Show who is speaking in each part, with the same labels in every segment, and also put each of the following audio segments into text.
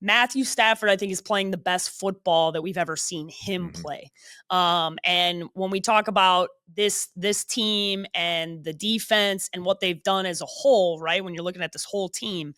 Speaker 1: Matthew Stafford, I think, is playing the best football that we've ever seen him
Speaker 2: Mhm.
Speaker 1: play. And when we talk about this team and the defense and what they've done as a whole, right? When you're looking at this whole team,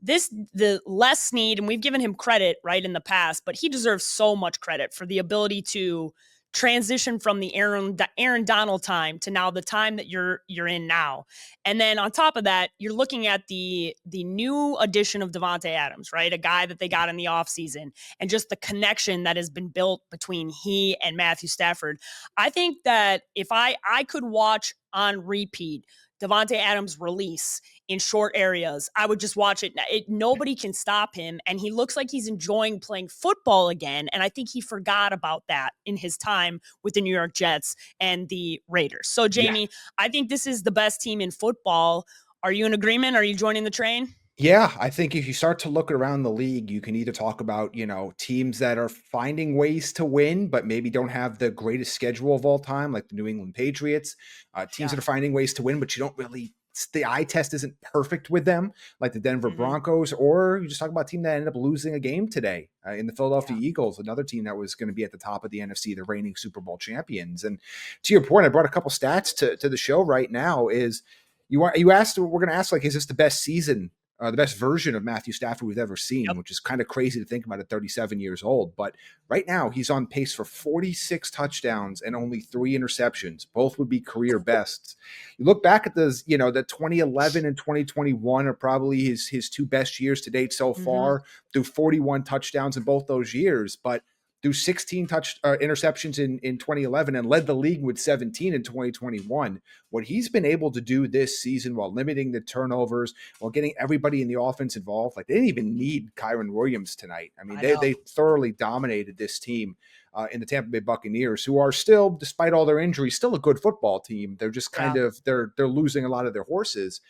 Speaker 1: the Les Snead, and we've given him credit, right, in the past, but he deserves so much credit for the ability to transition from the Aaron Donald time to now the time that you're in now. And then on top of that, you're looking at the new addition of Devontae Adams, right? A guy that they got in the offseason, and just the connection that has been built between he and Matthew Stafford. I think that if I could watch on repeat Devontae Adams release in short areas, I would just watch it. Nobody can stop him, and he looks like he's enjoying playing football again. And I think he forgot about that in his time with the New York Jets and the Raiders. So,
Speaker 2: Yeah.
Speaker 1: Jamie, I think this is the best team in football. Are you in agreement? Are you joining the train?
Speaker 2: Yeah, I think if you start to look around the league, you can either talk about, teams that are finding ways to win, but maybe don't have the greatest schedule of all time, like the New England Patriots, teams
Speaker 1: Yeah.
Speaker 2: that are finding ways to win, but you don't really, the eye test isn't perfect with them, like the Denver
Speaker 1: Hmm.
Speaker 2: Broncos, or you just talk about a team that ended up losing a game today in the Philadelphia
Speaker 1: Yeah.
Speaker 2: Eagles, another team that was going to be at the top of the NFC, the reigning Super Bowl champions. And to your point, I brought a couple stats to the show right now. You asked, we're going to ask, like, is this the best season, the best version of Matthew Stafford we've ever seen,
Speaker 1: Yep.
Speaker 2: which is kind of crazy to think about at 37 years old. But right now, he's on pace for 46 touchdowns and only 3 interceptions. Both would be career bests. You look back at those, the 2011 and 2021 are probably his two best years to date so
Speaker 1: Hmm.
Speaker 2: far, through 41 touchdowns in both those years. But threw 16 interceptions in 2011 and led the league with 17 in 2021. What he's been able to do this season while limiting the turnovers, while getting everybody in the offense involved, like they didn't even need Kyron Williams tonight. I mean,
Speaker 1: I
Speaker 2: they
Speaker 1: know.
Speaker 2: thoroughly dominated this team in the Tampa Bay Buccaneers, who are still, despite all their injuries, still a good football team. They're just kind
Speaker 1: Yeah.
Speaker 2: of they're losing a lot of their horses.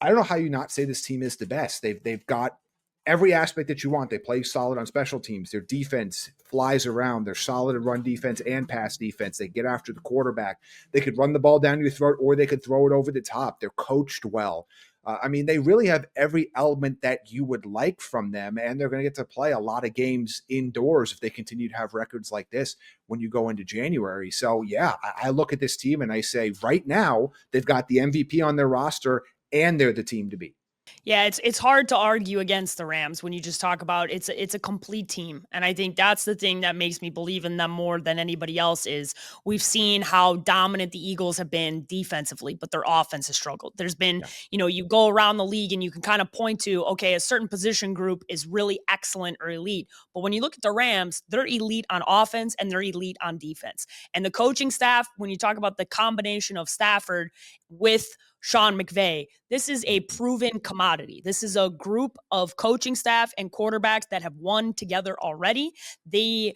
Speaker 2: I don't know how you not say this team is the best. They've got every aspect that you want. They play solid on special teams. Their defense flies around. They're solid at run defense and pass defense. They get after the quarterback. They could run the ball down your throat, or they could throw it over the top. They're coached well. I mean, they really have every element that you would like from them, and they're going to get to play a lot of games indoors if they continue to have records like this when you go into January. So, yeah, I look at this team and I say right now they've got the MVP on their roster and they're the team to beat.
Speaker 1: Yeah, it's hard to argue against the Rams when you just talk about it's a complete team. And I think that's the thing that makes me believe in them more than anybody else is we've seen how dominant the Eagles have been defensively, but their offense has struggled. There's been,
Speaker 2: Yeah.
Speaker 1: you go around the league and you can kind of point to, okay, a certain position group is really excellent or elite. But when you look at the Rams, they're elite on offense and they're elite on defense. And the coaching staff, when you talk about the combination of Stafford with Sean McVay, this is a proven commodity. This is a group of coaching staff and quarterbacks that have won together already. The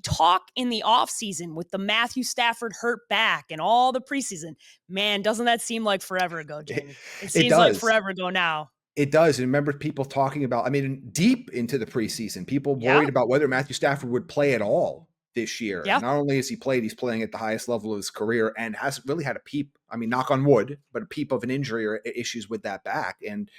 Speaker 1: talk in the offseason with the Matthew Stafford hurt back and all the preseason, man, doesn't that seem like forever ago,
Speaker 2: It,
Speaker 1: Jamie? It
Speaker 2: it
Speaker 1: seems like
Speaker 2: does.
Speaker 1: forever ago now.
Speaker 2: It does. And remember people talking about, I mean, deep into the preseason, people
Speaker 1: Yeah,
Speaker 2: worried about whether Matthew Stafford would play at all this year. And
Speaker 1: yeah,
Speaker 2: not only has he played, he's playing at the highest level of his career and hasn't really had a peep. I mean, knock on wood, but a peep of an injury or issues with that back. And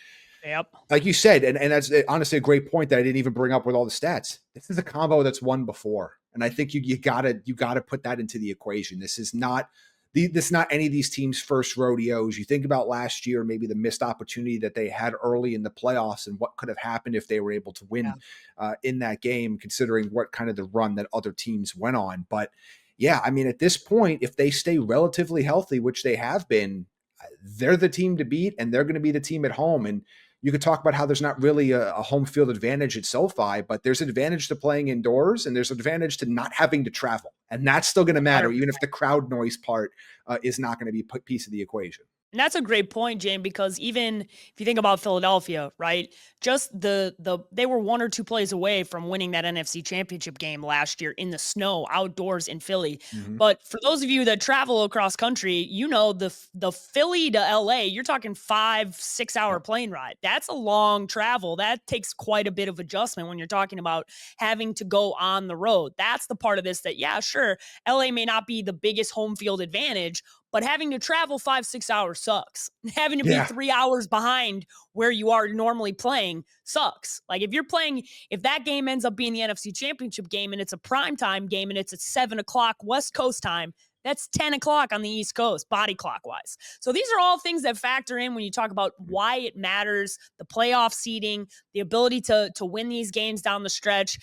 Speaker 1: yep.
Speaker 2: like you said, and that's honestly a great point that I didn't even bring up with all the stats. This is a combo that's won before, and I think you gotta put that into the equation. This is not any of these teams' first rodeos. You think about last year, maybe the missed opportunity that they had early in the playoffs, and what could have happened if they were able to
Speaker 1: Yeah.
Speaker 2: win in that game, considering what kind of the run that other teams went on. But yeah, I mean, at this point, if they stay relatively healthy, which they have been, they're the team to beat, and they're going to be the team at home. And you could talk about how there's not really a home field advantage at SoFi, but there's an advantage to playing indoors, and there's an advantage to not having to travel, and that's still going to matter, even if the crowd noise part is not going to be a piece of the equation.
Speaker 1: And that's a great point, Jane, because even if you think about Philadelphia, right? Just they were one or two plays away from winning that NFC championship game last year in the snow outdoors in Philly.
Speaker 2: Mhm.
Speaker 1: But for those of you that travel across country, the Philly to LA, you're talking 5-6 hour
Speaker 2: Yep.
Speaker 1: plane ride. That's a long travel. That takes quite a bit of adjustment when you're talking about having to go on the road. That's the part of this that, yeah, sure, LA may not be the biggest home field advantage, but having to travel 5-6 hours sucks. Having to be
Speaker 2: Yeah.
Speaker 1: 3 hours behind where you are normally playing sucks. Like if that game ends up being the NFC Championship game and it's a primetime game and it's at 7 o'clock West Coast time, that's 10 o'clock on the East Coast, body clock wise. So these are all things that factor in when you talk about why it matters, the playoff seeding, the ability to win these games down the stretch.